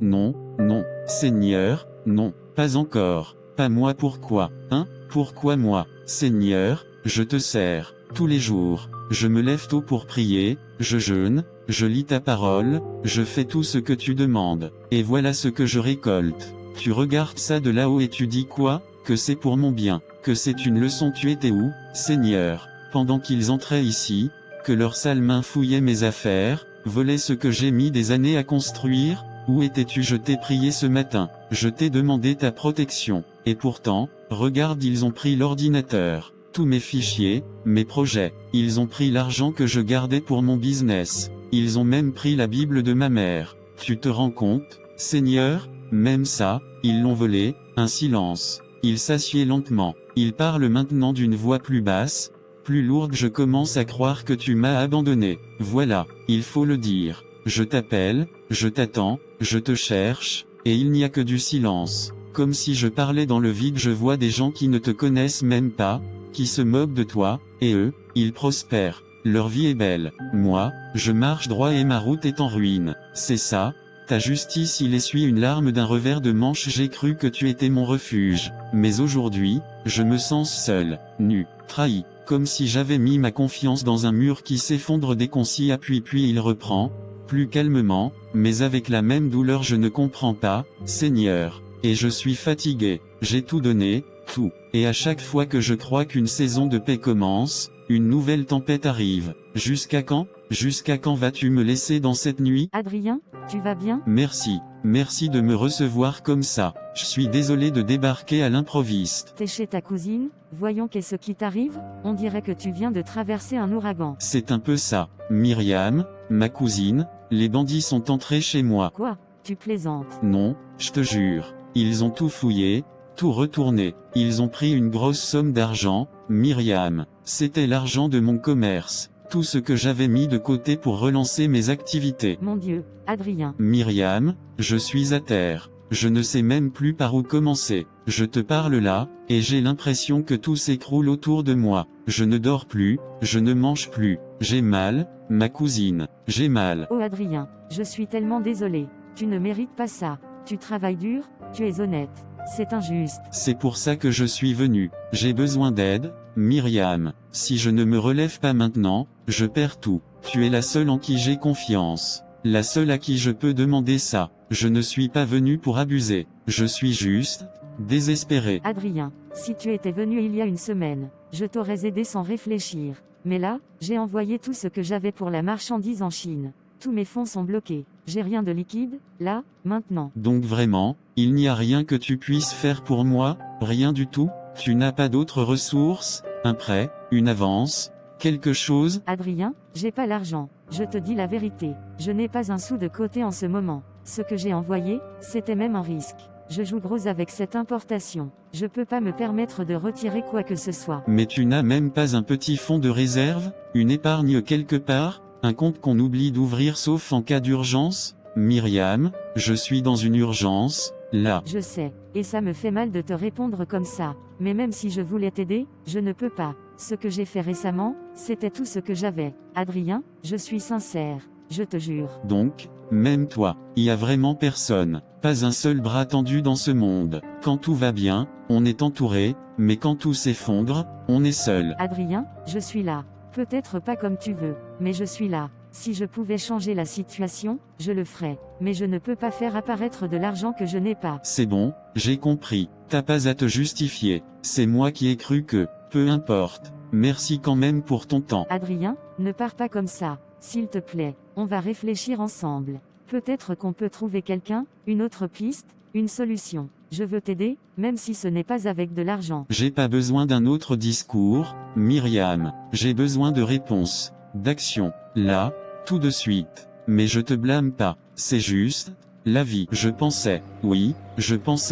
Non, non, Seigneur, non, pas encore. Pas moi, pourquoi, hein? Pourquoi moi? Seigneur, je te sers, tous les jours. Je me lève tôt pour prier, je jeûne, je lis ta parole, je fais tout ce que tu demandes. Et voilà ce que je récolte. Tu regardes ça de là-haut et tu dis quoi? Que c'est pour mon bien, que c'est une leçon. Tu étais où, Seigneur, pendant qu'ils entraient ici, que leurs sales mains fouillaient mes affaires, volaient ce que j'ai mis des années à construire? Où étais-tu? Je t'ai prié ce matin, je t'ai demandé ta protection, et pourtant, regarde, ils ont pris l'ordinateur, tous mes fichiers, mes projets, ils ont pris l'argent que je gardais pour mon business, ils ont même pris la Bible de ma mère. Tu te rends compte, Seigneur? Même ça, ils l'ont volé. Un silence. Il s'assied lentement. Il parle maintenant d'une voix plus basse, plus lourde. Je commence à croire que tu m'as abandonné. Voilà, il faut le dire. Je t'appelle, je t'attends, je te cherche, et il n'y a que du silence. Comme si je parlais dans le vide. Je vois des gens qui ne te connaissent même pas, qui se moquent de toi, et eux, ils prospèrent. Leur vie est belle. Moi, je marche droit et ma route est en ruine. C'est ça? Ta justice. Il essuie une larme d'un revers de manche. J'ai cru que tu étais mon refuge. Mais aujourd'hui, je me sens seul, nu, trahi, comme si j'avais mis ma confiance dans un mur qui s'effondre dès qu'on s'y appuie. Puis il reprend, plus calmement, mais avec la même douleur. Je ne comprends pas, Seigneur, et je suis fatigué. J'ai tout donné, tout, et à chaque fois que je crois qu'une saison de paix commence, une nouvelle tempête arrive. Jusqu'à quand? Jusqu'à quand vas-tu me laisser dans cette nuit? Adrien, tu vas bien? Merci, merci de me recevoir comme ça. Je suis désolé de débarquer à l'improviste. T'es chez ta cousine? Voyons qu'est-ce qui t'arrive? On dirait que tu viens de traverser un ouragan. C'est un peu ça. Myriam, ma cousine, les bandits sont entrés chez moi. Quoi? Tu plaisantes? Non, je te jure. Ils ont tout fouillé, tout retourné. Ils ont pris une grosse somme d'argent, Myriam. C'était l'argent de mon commerce. Tout ce que j'avais mis de côté pour relancer mes activités. Mon Dieu, Adrien. Myriam, je suis à terre. Je ne sais même plus par où commencer. Je te parle là, et j'ai l'impression que tout s'écroule autour de moi. Je ne dors plus, je ne mange plus. J'ai mal, ma cousine. J'ai mal. Oh Adrien, je suis tellement désolée. Tu ne mérites pas ça. Tu travailles dur, tu es honnête. C'est injuste. C'est pour ça que je suis venu. J'ai besoin d'aide, Myriam. Si je ne me relève pas maintenant, je perds tout. Tu es la seule en qui j'ai confiance. La seule à qui je peux demander ça. Je ne suis pas venu pour abuser. Je suis juste désespéré. Adrien, si tu étais venu il y a une semaine, je t'aurais aidé sans réfléchir. Mais là, j'ai envoyé tout ce que j'avais pour la marchandise en Chine. Tous mes fonds sont bloqués. J'ai rien de liquide, là, maintenant. Donc vraiment, il n'y a rien que tu puisses faire pour moi? Rien du tout? Tu n'as pas d'autres ressources? Un prêt? Une avance? Quelque chose? Adrien, j'ai pas l'argent. Je te dis la vérité. Je n'ai pas un sou de côté en ce moment. Ce que j'ai envoyé, c'était même un risque. Je joue gros avec cette importation. Je peux pas me permettre de retirer quoi que ce soit. Mais tu n'as même pas un petit fonds de réserve? Une épargne quelque part? Un compte qu'on oublie d'ouvrir sauf en cas d'urgence? Myriam, je suis dans une urgence, là. Je sais, et ça me fait mal de te répondre comme ça. Mais même si je voulais t'aider, je ne peux pas. Ce que j'ai fait récemment, c'était tout ce que j'avais. Adrien, je suis sincère, je te jure. Donc, même toi, y a vraiment personne, pas un seul bras tendu dans ce monde. Quand tout va bien, on est entouré, mais quand tout s'effondre, on est seul. Adrien, je suis là. Peut-être pas comme tu veux, mais je suis là. Si je pouvais changer la situation, je le ferais. Mais je ne peux pas faire apparaître de l'argent que je n'ai pas. C'est bon, j'ai compris. T'as pas à te justifier. C'est moi qui ai cru que, peu importe. Merci quand même pour ton temps. Adrien, ne pars pas comme ça. S'il te plaît, on va réfléchir ensemble. Peut-être qu'on peut trouver quelqu'un, une autre piste, une solution. Je veux t'aider, même si ce n'est pas avec de l'argent. J'ai pas besoin d'un autre discours, Myriam. J'ai besoin de réponses, d'action. Là, tout de suite. Mais je te blâme pas. C'est juste, la vie. Je pensais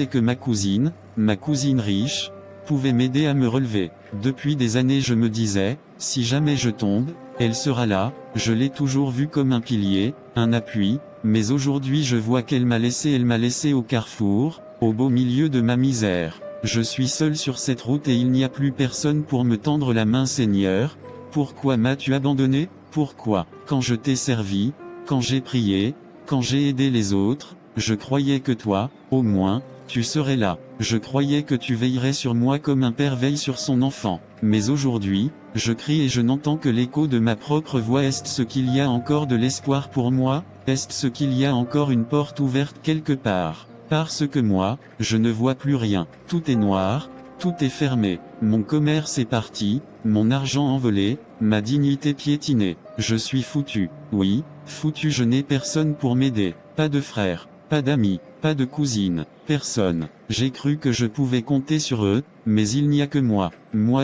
que ma cousine riche, pouvait m'aider à me relever. Depuis des années je me disais, si jamais je tombe, elle sera là. Je l'ai toujours vue comme un pilier, un appui, mais aujourd'hui je vois qu'elle m'a laissé au carrefour, au beau milieu de ma misère. Je suis seul sur cette route et il n'y a plus personne pour me tendre la main. Seigneur, pourquoi m'as-tu abandonné? Pourquoi, quand je t'ai servi, quand j'ai prié, quand j'ai aidé les autres, je croyais que toi, au moins, tu serais là. Je croyais que tu veillerais sur moi comme un père veille sur son enfant. Mais aujourd'hui, je crie et je n'entends que l'écho de ma propre voix. Est-ce ce qu'il y a encore de l'espoir pour moi? Est-ce ce qu'il y a encore une porte ouverte quelque part? Parce que moi, je ne vois plus rien. Tout est noir, tout est fermé. Mon commerce est parti, mon argent envolé, ma dignité piétinée. Je suis foutu. Oui, foutu. Je n'ai personne pour m'aider. Pas de frère, pas d'amis, pas de cousine, personne. J'ai cru que je pouvais compter sur eux, mais il n'y a que moi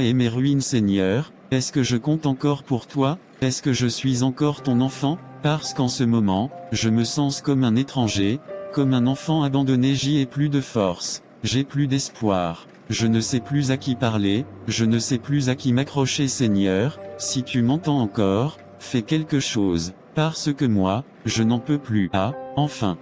et mes ruines. Seigneur, est-ce que je compte encore pour toi? Est-ce que je suis encore ton enfant? Parce qu'en ce moment, je me sens comme un étranger, comme un enfant abandonné. J'y ai plus de force, j'ai plus d'espoir. Je ne sais plus à qui parler, je ne sais plus à qui m'accrocher. Seigneur, si tu m'entends encore, fais quelque chose, parce que moi, je n'en peux plus. Ah, enfin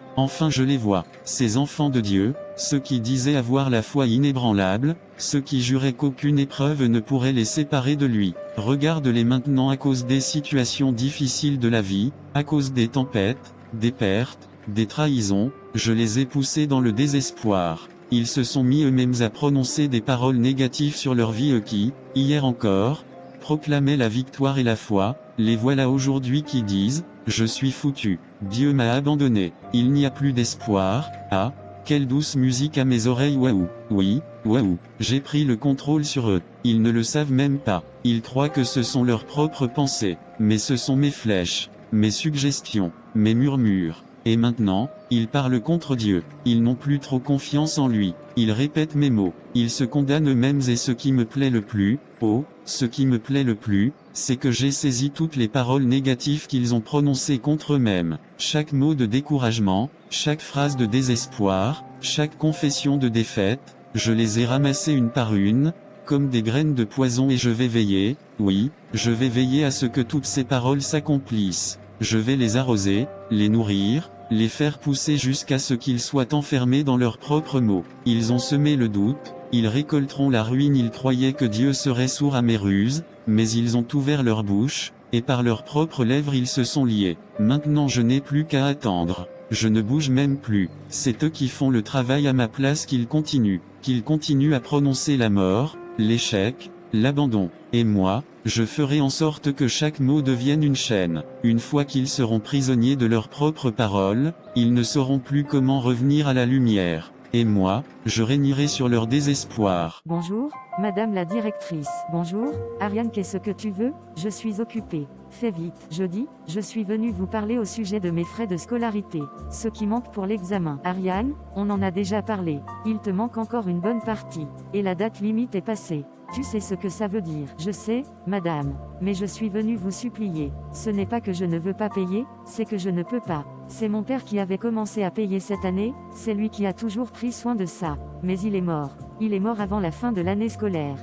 je les vois, ces enfants de Dieu, ceux qui disaient avoir la foi inébranlable, ceux qui juraient qu'aucune épreuve ne pourrait les séparer de lui. Regarde-les maintenant à cause des situations difficiles de la vie, à cause des tempêtes, des pertes, des trahisons, je les ai poussés dans le désespoir. Ils se sont mis eux-mêmes à prononcer des paroles négatives sur leur vie. Eux qui, hier encore, proclamaient la victoire et la foi, les voilà aujourd'hui qui disent, je suis foutu, Dieu m'a abandonné, il n'y a plus d'espoir. Ah, quelle douce musique à mes oreilles. Waouh, oui, waouh, j'ai pris le contrôle sur eux, ils ne le savent même pas, ils croient que ce sont leurs propres pensées, mais ce sont mes flèches, mes suggestions, mes murmures. Et maintenant, ils parlent contre Dieu, ils n'ont plus trop confiance en lui, ils répètent mes mots, ils se condamnent eux-mêmes. Et ce qui me plaît le plus, oh, ce qui me plaît le plus, c'est que j'ai saisi toutes les paroles négatives qu'ils ont prononcées contre eux-mêmes, chaque mot de découragement, chaque phrase de désespoir, chaque confession de défaite, je les ai ramassées une par une, comme des graines de poison. Et je vais veiller, oui, je vais veiller à ce que toutes ces paroles s'accomplissent. Je vais les arroser, les nourrir, les faire pousser jusqu'à ce qu'ils soient enfermés dans leurs propres mots. Ils ont semé le doute, ils récolteront la ruine. Ils croyaient que Dieu serait sourd à mes ruses, mais ils ont ouvert leur bouche, et par leurs propres lèvres ils se sont liés. Maintenant je n'ai plus qu'à attendre. Je ne bouge même plus. C'est eux qui font le travail à ma place. Qu'ils continuent à prononcer la mort, l'échec, l'abandon. Et moi, je ferai en sorte que chaque mot devienne une chaîne. Une fois qu'ils seront prisonniers de leurs propres paroles, ils ne sauront plus comment revenir à la lumière. Et moi, je régnerai sur leur désespoir. Bonjour, Madame la directrice. Bonjour, Ariane. Qu'est-ce que tu veux? Je suis occupée. Fais vite. Jeudi, je suis venue vous parler au sujet de mes frais de scolarité. Ce qui manque pour l'examen. Ariane, on en a déjà parlé. Il te manque encore une bonne partie. Et la date limite est passée. Tu sais ce que ça veut dire? Je sais, madame. Mais je suis venue vous supplier. Ce n'est pas que je ne veux pas payer, c'est que je ne peux pas. C'est mon père qui avait commencé à payer cette année, c'est lui qui a toujours pris soin de ça. Mais il est mort. Il est mort avant la fin de l'année scolaire.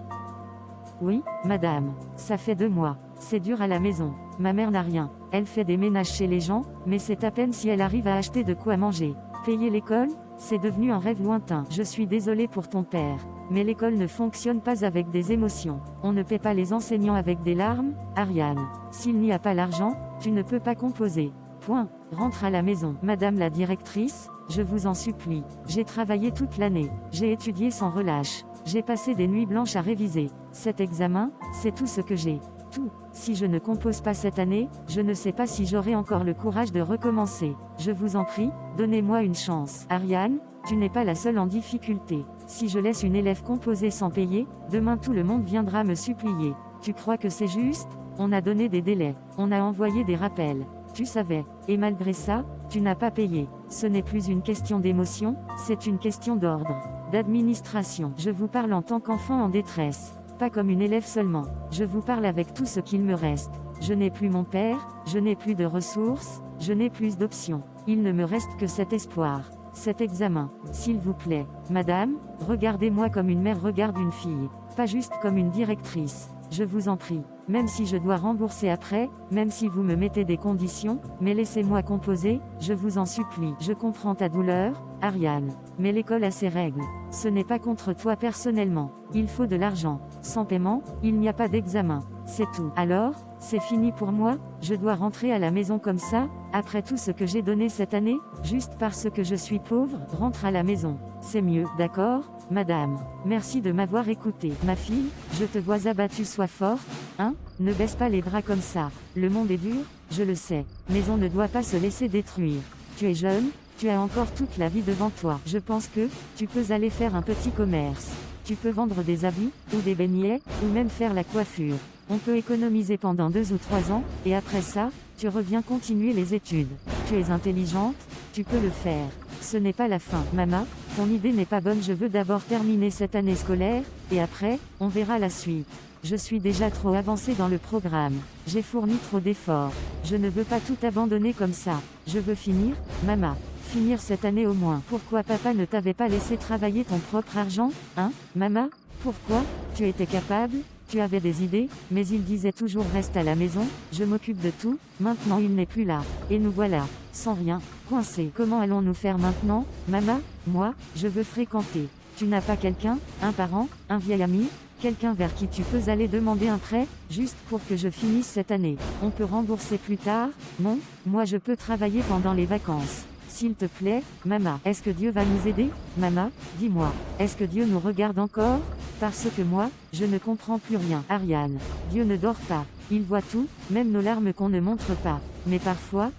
Oui, madame. Ça fait 2 mois. C'est dur à la maison. Ma mère n'a rien. Elle fait des ménages chez les gens, mais c'est à peine si elle arrive à acheter de quoi manger. Payer l'école, c'est devenu un rêve lointain. Je suis désolée pour ton père. Mais l'école ne fonctionne pas avec des émotions. On ne paie pas les enseignants avec des larmes, Ariane. S'il n'y a pas l'argent, tu ne peux pas composer. Point. Rentre à la maison. Madame la directrice, je vous en supplie. J'ai travaillé toute l'année. J'ai étudié sans relâche. J'ai passé des nuits blanches à réviser. Cet examen, c'est tout ce que j'ai. Tout. Si je ne compose pas cette année, je ne sais pas si j'aurai encore le courage de recommencer. Je vous en prie, donnez-moi une chance. Ariane, tu n'es pas la seule en difficulté. Si je laisse une élève composer sans payer, demain tout le monde viendra me supplier. Tu crois que c'est juste? On a donné des délais. On a envoyé des rappels. Tu savais. Et malgré ça, tu n'as pas payé. Ce n'est plus une question d'émotion, c'est une question d'ordre, d'administration. Je vous parle en tant qu'enfant en détresse. Pas comme une élève seulement. Je vous parle avec tout ce qu'il me reste. Je n'ai plus mon père, je n'ai plus de ressources, je n'ai plus d'options. Il ne me reste que cet espoir. Cet examen. S'il vous plaît, madame, regardez-moi comme une mère regarde une fille. Pas juste comme une directrice. Je vous en prie. Même si je dois rembourser après, même si vous me mettez des conditions, mais laissez-moi composer, je vous en supplie. Je comprends ta douleur, Ariane. Mais l'école a ses règles. Ce n'est pas contre toi personnellement. Il faut de l'argent. Sans paiement, il n'y a pas d'examen. C'est tout. Alors, C'est fini pour moi, je dois rentrer à la maison comme ça, après tout ce que j'ai donné cette année, juste parce que je suis pauvre, rentre à la maison. C'est mieux, d'accord, madame. Merci de m'avoir écouté. Ma fille, je te vois abattue, sois forte, hein, ne baisse pas les bras comme ça. Le monde est dur, je le sais, mais on ne doit pas se laisser détruire. Tu es jeune, tu as encore toute la vie devant toi. Je pense que, tu peux aller faire un petit commerce. Tu peux vendre des habits, ou des beignets, ou même faire la coiffure. On peut économiser pendant 2 ou 3 ans, et après ça, tu reviens continuer les études. Tu es intelligente, tu peux le faire. Ce n'est pas la fin. Maman, ton idée n'est pas bonne, je veux d'abord terminer cette année scolaire, et après, on verra la suite. Je suis déjà trop avancée dans le programme. J'ai fourni trop d'efforts. Je ne veux pas tout abandonner comme ça. Je veux finir, maman. Finir cette année au moins. Pourquoi papa ne t'avait pas laissé travailler ton propre argent, hein, maman? Pourquoi? Tu étais capable? Tu avais des idées, mais il disait toujours reste à la maison, je m'occupe de tout, maintenant il n'est plus là. Et nous voilà, sans rien, coincés. Comment allons-nous faire maintenant, maman? Moi, je veux fréquenter. Tu n'as pas quelqu'un, un parent, un vieil ami, quelqu'un vers qui tu peux aller demander un prêt, juste pour que je finisse cette année. On peut rembourser plus tard? Non, moi je peux travailler pendant les vacances. S'il te plaît, maman, est-ce que Dieu va nous aider? Maman, dis-moi, est-ce que Dieu nous regarde encore? Parce que moi, je ne comprends plus rien. Ariane, Dieu ne dort pas. Il voit tout, même nos larmes qu'on ne montre pas. Mais parfois,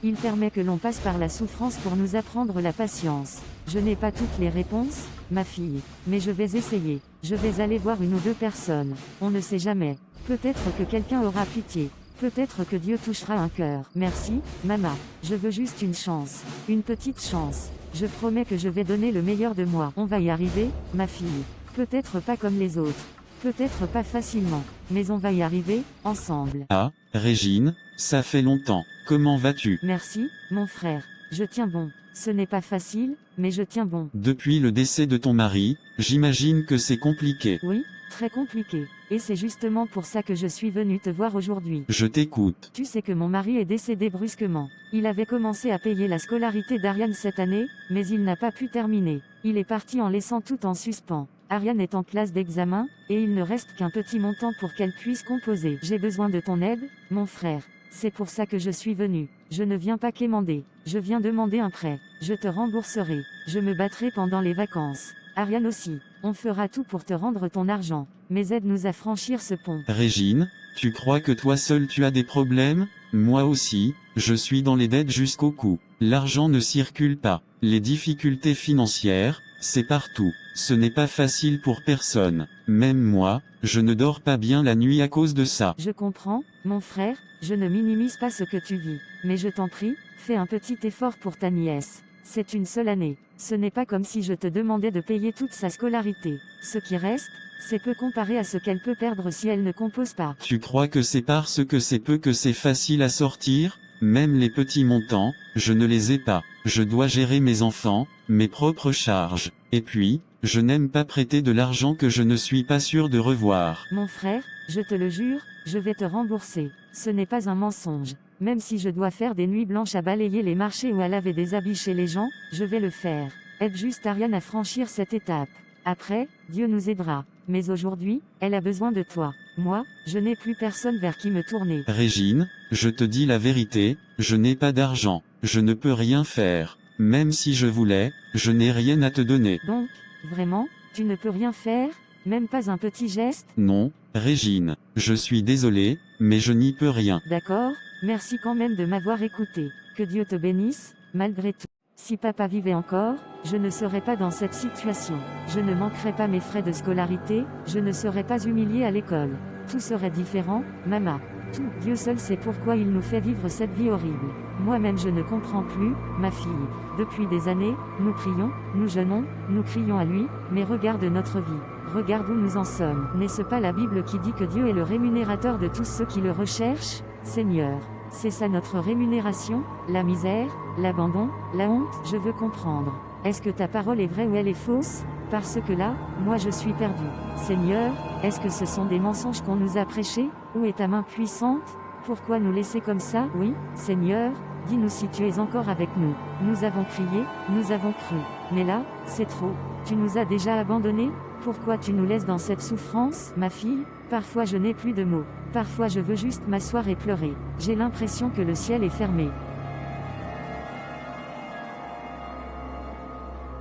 il permet que l'on passe par la souffrance pour nous apprendre la patience. Je n'ai pas toutes les réponses, ma fille, mais je vais essayer. Je vais aller voir 1 ou 2 personnes. On ne sait jamais. Peut-être que quelqu'un aura pitié. Peut-être que Dieu touchera un cœur. Merci, maman. Je veux juste une chance. Une petite chance. Je promets que je vais donner le meilleur de moi. On va y arriver, ma fille. Peut-être pas comme les autres. Peut-être pas facilement. Mais on va y arriver, ensemble. Ah, Régine, ça fait longtemps. Comment vas-tu? Merci, mon frère. Je tiens bon. Ce n'est pas facile, mais je tiens bon. Depuis le décès de ton mari, j'imagine que c'est compliqué. Oui, très compliqué. Et c'est justement pour ça que je suis venue te voir aujourd'hui. Je t'écoute. Tu sais que mon mari est décédé brusquement. Il avait commencé à payer la scolarité d'Ariane cette année, mais il n'a pas pu terminer. Il est parti en laissant tout en suspens. Ariane est en classe d'examen, et il ne reste qu'un petit montant pour qu'elle puisse composer. J'ai besoin de ton aide, mon frère. C'est pour ça que je suis venue. Je ne viens pas quémander. Je viens demander un prêt. Je te rembourserai. Je me battrai pendant les vacances. Ariane aussi. On fera tout pour te rendre ton argent. Mais aide-nous à franchir ce pont. Régine, tu crois que toi seul tu as des problèmes? Moi aussi, je suis dans les dettes jusqu'au cou. L'argent ne circule pas. Les difficultés financières, c'est partout. Ce n'est pas facile pour personne. Même moi, je ne dors pas bien la nuit à cause de ça. Je comprends, mon frère, je ne minimise pas ce que tu vis. Mais je t'en prie, fais un petit effort pour ta nièce. C'est une seule année. Ce n'est pas comme si je te demandais de payer toute sa scolarité. Ce qui reste, c'est peu comparé à ce qu'elle peut perdre si elle ne compose pas. Tu crois que c'est parce que c'est peu que c'est facile à sortir? Même les petits montants, je ne les ai pas. Je dois gérer mes enfants, mes propres charges. Et puis, je n'aime pas prêter de l'argent que je ne suis pas sûr de revoir. Mon frère, je te le jure, je vais te rembourser. Ce n'est pas un mensonge. Même si je dois faire des nuits blanches à balayer les marchés ou à laver des habits chez les gens, je vais le faire. Aide juste Ariane à franchir cette étape. Après, Dieu nous aidera. Mais aujourd'hui, elle a besoin de toi. Moi, je n'ai plus personne vers qui me tourner. Régine, je te dis la vérité, je n'ai pas d'argent. Je ne peux rien faire. Même si je voulais, je n'ai rien à te donner. Donc, vraiment, tu ne peux rien faire? Même pas un petit geste? Non, Régine, je suis désolé, mais je n'y peux rien. D'accord, merci quand même de m'avoir écouté. Que Dieu te bénisse, malgré tout. Si papa vivait encore, je ne serais pas dans cette situation. Je ne manquerais pas mes frais de scolarité, je ne serais pas humiliée à l'école. Tout serait différent, maman. Tout, Dieu seul sait pourquoi il nous fait vivre cette vie horrible. Moi-même je ne comprends plus, ma fille. Depuis des années, nous prions, nous jeûnons, nous crions à lui, mais regarde notre vie. Regarde où nous en sommes. N'est-ce pas la Bible qui dit que Dieu est le rémunérateur de tous ceux qui le recherchent? Seigneur, c'est ça notre rémunération? La misère, l'abandon, la honte? Je veux comprendre. Est-ce que ta parole est vraie ou elle est fausse? Parce que là, moi je suis perdu. Seigneur, est-ce que ce sont des mensonges qu'on nous a prêchés? Où est ta main puissante? Pourquoi nous laisser comme ça? Oui, Seigneur, dis-nous si tu es encore avec nous. Nous avons crié, nous avons cru. Mais là, c'est trop. Tu nous as déjà abandonnés? Pourquoi tu nous laisses dans cette souffrance? Ma fille, Parfois je n'ai plus de mots. Parfois je veux juste m'asseoir et pleurer. J'ai l'impression que le ciel est fermé.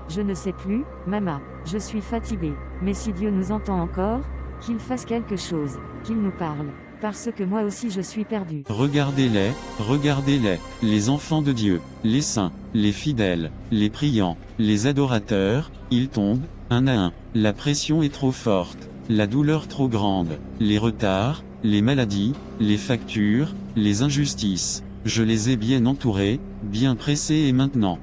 Je ne sais plus, Mama. Je suis fatiguée. Mais si Dieu nous entend encore, qu'il fasse quelque chose, qu'il nous parle. Parce que moi aussi je suis perdu. Regardez-les, les enfants de Dieu, les saints, les fidèles, les priants, les adorateurs, ils tombent, un à un. La pression est trop forte, la douleur trop grande, les retards, les maladies, les factures, les injustices. Je les ai bien entourés, bien pressés et maintenant,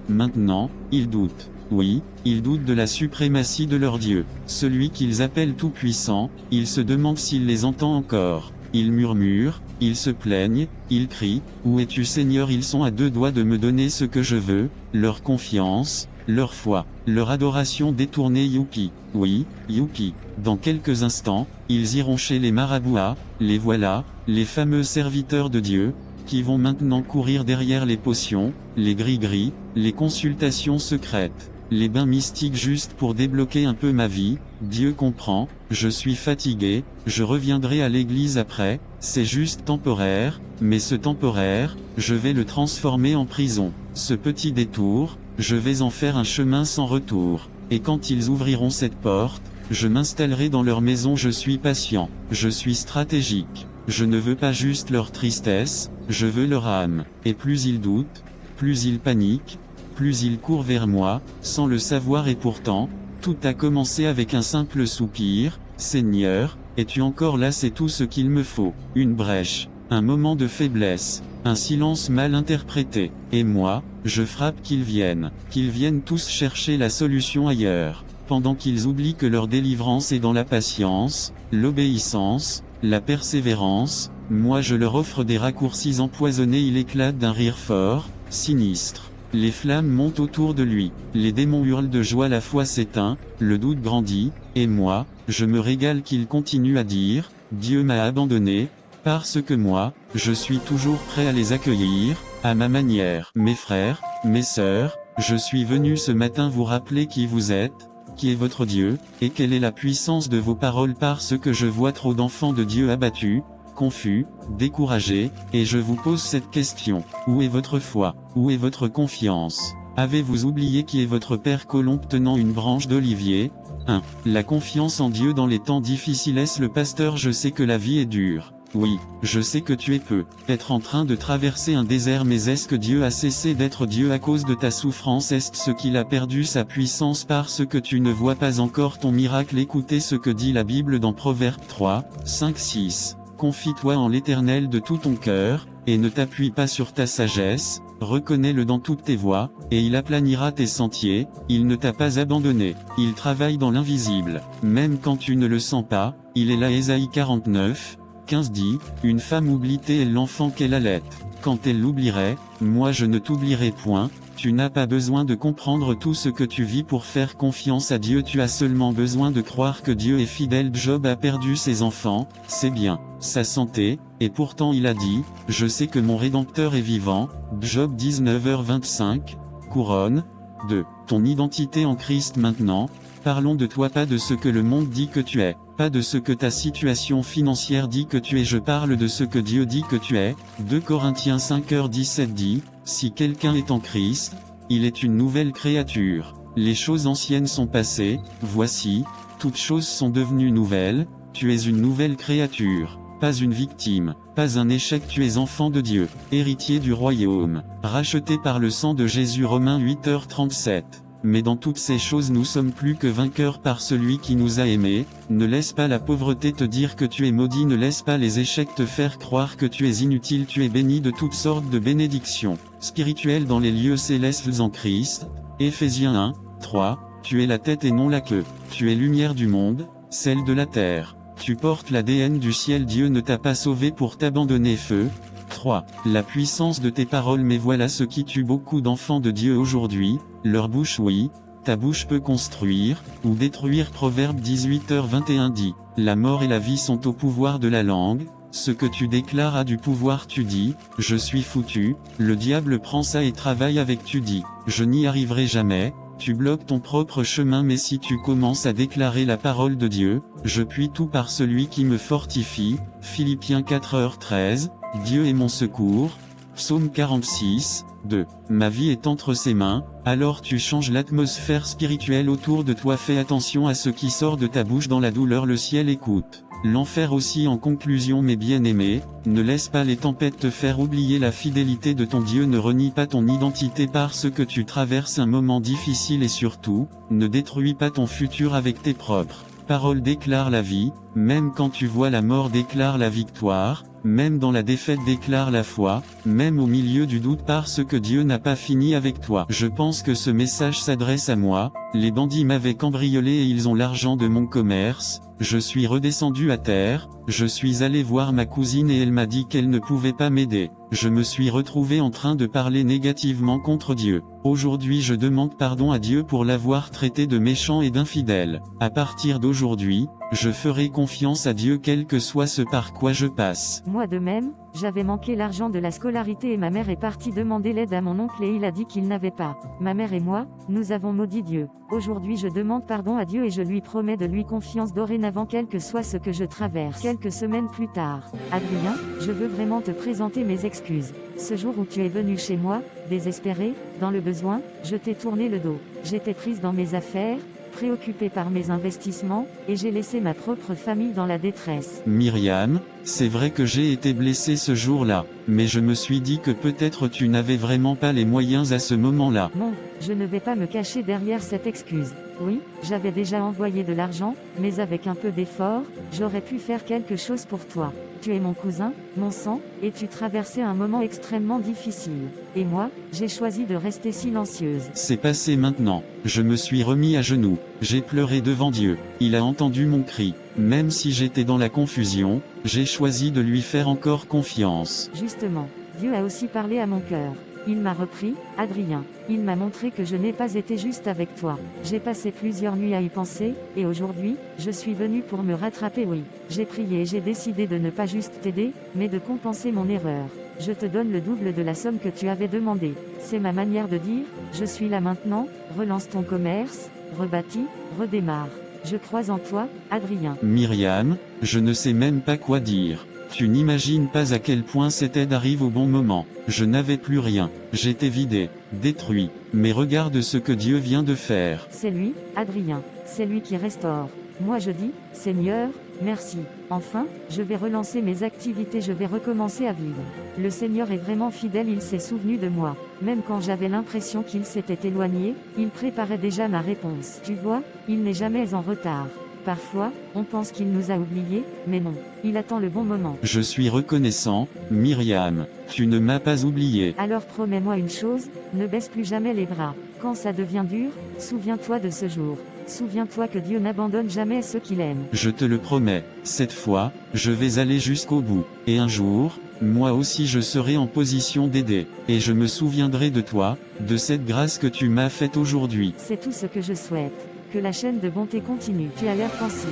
maintenant, ils doutent. Oui, ils doutent de la suprématie de leur Dieu. Celui qu'ils appellent tout-puissant, ils se demandent s'il les entend encore. Ils murmurent, ils se plaignent, ils crient, « Où es-tu Seigneur ?» Ils sont à deux doigts de me donner ce que je veux, leur confiance, leur foi, leur adoration détournée youpi. Oui, youpi. Dans quelques instants, ils iront chez les marabouts, les voilà, les fameux serviteurs de Dieu, qui vont maintenant courir derrière les potions, les gris-gris, les consultations secrètes, les bains mystiques juste pour débloquer un peu ma vie. Dieu comprend, je suis fatigué, je reviendrai à l'église après, c'est juste temporaire, mais ce temporaire, je vais le transformer en prison. Ce petit détour, je vais en faire un chemin sans retour. Et quand ils ouvriront cette porte, je m'installerai dans leur maison. Je suis patient, je suis stratégique. Je ne veux pas juste leur tristesse, je veux leur âme. Et plus ils doutent, plus ils paniquent, plus ils courent vers moi, sans le savoir. Et pourtant, tout a commencé avec un simple soupir. Seigneur, es-tu encore là? C'est tout ce qu'il me faut. Une brèche, un moment de faiblesse, un silence mal interprété. Et moi, je frappe qu'ils viennent tous chercher la solution ailleurs, pendant qu'ils oublient que leur délivrance est dans la patience, l'obéissance, la persévérance. Moi je leur offre des raccourcis empoisonnés. Il éclate d'un rire fort, sinistre. Les flammes montent autour de lui, les démons hurlent de joie, la foi s'éteint, le doute grandit, et moi, je me régale qu'il continue à dire, Dieu m'a abandonné, parce que moi, je suis toujours prêt à les accueillir, à ma manière. Mes frères, mes sœurs, je suis venu ce matin vous rappeler qui vous êtes, qui est votre Dieu, et quelle est la puissance de vos paroles, parce que je vois trop d'enfants de Dieu abattus, confus, découragés, et je vous pose cette question. Où est votre foi? Où est votre confiance? Avez-vous oublié qui est votre père Colombe tenant une branche d'olivier? 1. La confiance en Dieu dans les temps difficiles. Est-ce le pasteur? Je sais que la vie est dure. Oui, je sais que tu es peut-être en train de traverser un désert, mais est-ce que Dieu a cessé d'être Dieu à cause de ta souffrance? Est-ce qu'il a perdu sa puissance parce que tu ne vois pas encore ton miracle? Écoutez ce que dit la Bible dans Proverbes 3, 5, 6. Confie-toi en l'Éternel de tout ton cœur, et ne t'appuie pas sur ta sagesse, reconnais-le dans toutes tes voies, et il aplanira tes sentiers. Il ne t'a pas abandonné, il travaille dans l'invisible, même quand tu ne le sens pas, il est là. Ésaïe 49, 15 dit, une femme oublie est l'enfant qu'elle allait. Quand elle l'oublierait, moi je ne t'oublierai point. Tu n'as pas besoin de comprendre tout ce que tu vis pour faire confiance à Dieu, tu as seulement besoin de croire que Dieu est fidèle. Job a perdu ses enfants, c'est bien, sa santé, et pourtant il a dit, je sais que mon Rédempteur est vivant. Job 19h25, couronne, 2. Ton identité en Christ maintenant, parlons de toi, pas de ce que le monde dit que tu es, pas de ce que ta situation financière dit que tu es, je parle de ce que Dieu dit que tu es. 2 Corinthiens 5h17 dit, si quelqu'un est en Christ, il est une nouvelle créature. Les choses anciennes sont passées, voici, toutes choses sont devenues nouvelles. Tu es une nouvelle créature, pas une victime, pas un échec, tu es enfant de Dieu, héritier du royaume, racheté par le sang de Jésus. Romains 8h37. Mais dans toutes ces choses nous sommes plus que vainqueurs par celui qui nous a aimés. Ne laisse pas la pauvreté te dire que tu es maudit, ne laisse pas les échecs te faire croire que tu es inutile, tu es béni de toutes sortes de bénédictions spirituelles dans les lieux célestes en Christ. Éphésiens 1, 3, tu es la tête et non la queue, tu es lumière du monde, celle de la terre, tu portes l'ADN du ciel, Dieu ne t'a pas sauvé pour t'abandonner. Feu 3. La puissance de tes paroles. Mais voilà ce qui tue beaucoup d'enfants de Dieu aujourd'hui, leur bouche. Oui, ta bouche peut construire, ou détruire. Proverbe 18h21 dit, la mort et la vie sont au pouvoir de la langue, ce que tu déclares a du pouvoir. Tu dis, je suis foutu, le diable prend ça et travaille avec. Tu dis, je n'y arriverai jamais, tu bloques ton propre chemin. Mais si tu commences à déclarer la parole de Dieu, je puis tout par celui qui me fortifie. Philippiens 4h13, Dieu est mon secours. Psaume 46, 2. Ma vie est entre ses mains, alors tu changes l'atmosphère spirituelle autour de toi. Fais attention à ce qui sort de ta bouche. Dans la douleur le ciel écoute. L'enfer aussi. En conclusion, mes bien-aimés, ne laisse pas les tempêtes te faire oublier la fidélité de ton Dieu. Ne renie pas ton identité parce que tu traverses un moment difficile et surtout, ne détruis pas ton futur avec tes propres paroles. Déclare la vie, même quand tu vois la mort. Déclare la victoire, même dans la défaite. Déclare la foi, même au milieu du doute, parce que Dieu n'a pas fini avec toi. Je pense que ce message s'adresse à moi. Les bandits m'avaient cambriolé et ils ont l'argent de mon commerce. Je suis redescendu à terre, je suis allé voir ma cousine et elle m'a dit qu'elle ne pouvait pas m'aider. Je me suis retrouvé en train de parler négativement contre Dieu. Aujourd'hui je demande pardon à Dieu pour l'avoir traité de méchant et d'infidèle. À partir d'aujourd'hui, je ferai confiance à Dieu quel que soit ce par quoi je passe. Moi de même, j'avais manqué l'argent de la scolarité et ma mère est partie demander l'aide à mon oncle et il a dit qu'il n'avait pas. Ma mère et moi, nous avons maudit Dieu. Aujourd'hui je demande pardon à Dieu et je lui promets de lui confiance dorénavant quel que soit ce que je traverse. Quelques semaines plus tard, Adrien, je veux vraiment te présenter mes excuses. Ce jour où tu es venu chez moi, désespéré, dans le besoin, je t'ai tourné le dos. J'étais prise dans mes affaires, préoccupée par mes investissements, et j'ai laissé ma propre famille dans la détresse. Myriam, c'est vrai que j'ai été blessé ce jour-là, mais je me suis dit que peut-être tu n'avais vraiment pas les moyens à ce moment-là. Non, je ne vais pas me cacher derrière cette excuse. Oui, j'avais déjà envoyé de l'argent, mais avec un peu d'effort, j'aurais pu faire quelque chose pour toi. Tu es mon cousin, mon sang, et tu traversais un moment extrêmement difficile. Et moi, j'ai choisi de rester silencieuse. C'est passé maintenant. Je me suis remis à genoux. J'ai pleuré devant Dieu. Il a entendu mon cri. Même si j'étais dans la confusion, j'ai choisi de lui faire encore confiance. Justement, Dieu a aussi parlé à mon cœur. Il m'a repris, Adrien. Il m'a montré que je n'ai pas été juste avec toi. J'ai passé plusieurs nuits à y penser, et aujourd'hui, je suis venue pour me rattraper. Oui, j'ai prié et j'ai décidé de ne pas juste t'aider, mais de compenser mon erreur. Je te donne le double de la somme que tu avais demandé. C'est ma manière de dire, je suis là maintenant, relance ton commerce, rebâtis, redémarre. Je crois en toi, Adrien. Myriam, je ne sais même pas quoi dire. Tu n'imagines pas à quel point cette aide arrive au bon moment. Je n'avais plus rien. J'étais vidé, détruit. Mais regarde ce que Dieu vient de faire. C'est lui, Adrien. C'est lui qui restaure. Moi je dis, Seigneur, merci. Enfin, je vais relancer mes activités, je vais recommencer à vivre. Le Seigneur est vraiment fidèle, il s'est souvenu de moi. Même quand j'avais l'impression qu'il s'était éloigné, il préparait déjà ma réponse. Tu vois, il n'est jamais en retard. Parfois, on pense qu'il nous a oubliés, mais non. Il attend le bon moment. Je suis reconnaissant, Myriam. Tu ne m'as pas oublié. Alors promets-moi une chose, ne baisse plus jamais les bras. Quand ça devient dur, souviens-toi de ce jour. Souviens-toi que Dieu n'abandonne jamais ceux qu'il aime. Je te le promets. Cette fois, je vais aller jusqu'au bout. Et un jour, moi aussi je serai en position d'aider. Et je me souviendrai de toi, de cette grâce que tu m'as faite aujourd'hui. C'est tout ce que je souhaite. Que la chaîne de bonté continue. Tu as l'air pensif.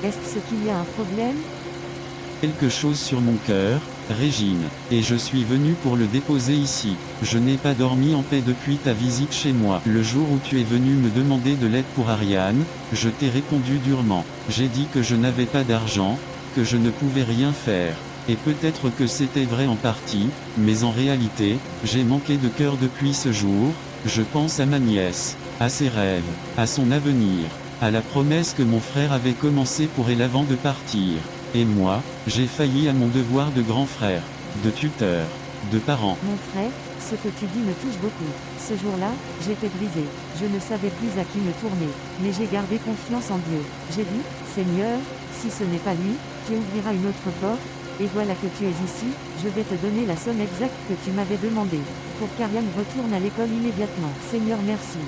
Est-ce qu'il y a un problème ? Quelque chose sur mon cœur, Régine, et je suis venu pour le déposer ici. Je n'ai pas dormi en paix depuis ta visite chez moi. Le jour où tu es venu me demander de l'aide pour Ariane, je t'ai répondu durement. J'ai dit que je n'avais pas d'argent, que je ne pouvais rien faire. Et peut-être que c'était vrai en partie, mais en réalité, j'ai manqué de cœur depuis ce jour. Je pense à ma nièce, à ses rêves, à son avenir, à la promesse que mon frère avait commencée pour elle avant de partir. Et moi, j'ai failli à mon devoir de grand frère, de tuteur, de parent. Mon frère, ce que tu dis me touche beaucoup. Ce jour-là, j'étais brisée. Je ne savais plus à qui me tourner, mais j'ai gardé confiance en Dieu. J'ai dit, Seigneur, si ce n'est pas lui, tu ouvriras une autre porte. Et voilà que tu es ici, je vais te donner la somme exacte que tu m'avais demandée, pour qu'Ariane retourne à l'école immédiatement. Seigneur, merci.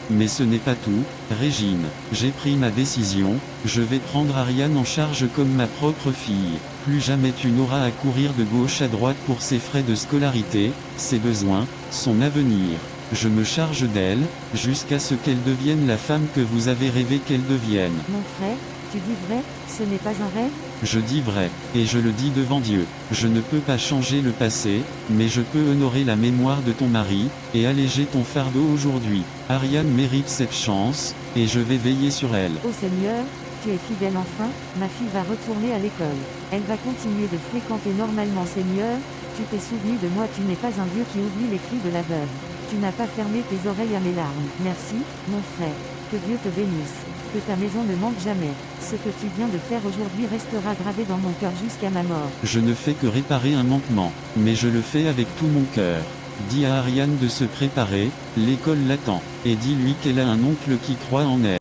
Mais ce n'est pas tout, Régine. J'ai pris ma décision, je vais prendre Ariane en charge comme ma propre fille. Plus jamais tu n'auras à courir de gauche à droite pour ses frais de scolarité, ses besoins, son avenir. Je me charge d'elle, jusqu'à ce qu'elle devienne la femme que vous avez rêvé qu'elle devienne. Mon frère, tu dis vrai, ce n'est pas un rêve ? Je dis vrai, et je le dis devant Dieu. Je ne peux pas changer le passé, mais je peux honorer la mémoire de ton mari, et alléger ton fardeau aujourd'hui. Ariane mérite cette chance, et je vais veiller sur elle. Ô Seigneur, tu es fidèle enfin, ma fille va retourner à l'école. Elle va continuer de fréquenter normalement Seigneur, tu t'es souvenu de moi, tu n'es pas un Dieu qui oublie les cris de la veuve. Tu n'as pas fermé tes oreilles à mes larmes. Merci, mon frère. Que Dieu te bénisse. Que ta maison ne manque jamais. Ce que tu viens de faire aujourd'hui restera gravé dans mon cœur jusqu'à ma mort. Je ne fais que réparer un manquement, mais je le fais avec tout mon cœur. Dis à Ariane de se préparer, l'école l'attend, et dis-lui qu'elle a un oncle qui croit en elle.